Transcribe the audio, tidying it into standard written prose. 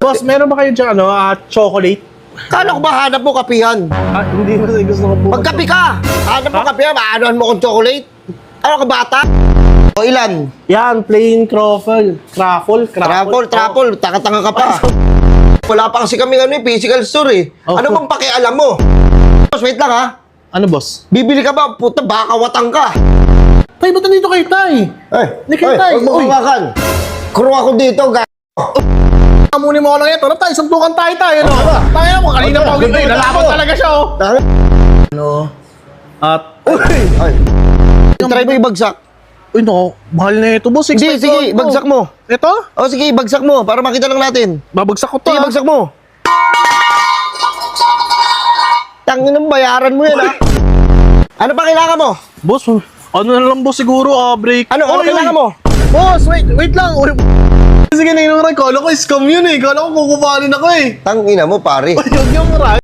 Boss, meron ba kayo dyan, chocolate? Kala ko ba hanap mo kapihan? Hindi mo gusto ko po. Magkapi ka! Hanap mo kapihan, maanoan mo kong chocolate? Ano ka bata? O ilan? Yan, plain truffle. Truffle, taka-tanga ka pa. Wala pa kasi kami physical store eh. Oh. Ano bang pakialam mo? Boss, wait lang ha. Ano, boss? Bibili ka ba? Puta, baka watang ka. Tay, ba't nandito kayo, tay? Hindi kayo, tay. Huwag mo hawakan. Kuro ako dito, Amunin mo ako lang ito. Tara, tay, suntukan tayo, tay. Tayo mo, kanina pa ako. Lalaban talaga siya, oh. At, Ay. Try mo ibagsak. uy, no, mahal na ito, boss. Sige, bagsak mo. Ito? O sige, bagsak mo para makita lang natin. Babagsak ko to, Sige, bagsak mo. Tangin ng bayaran mo yan, ha? Ano pa kailangan mo? Boss, ano na lang, boss, siguro, break. Ano kailangan mo? Boss, wait lang. Uy, sige, nainong kala ko scam yun eh. Kala ko kukupanin ako eh. Tangina mo, pare. Yun yung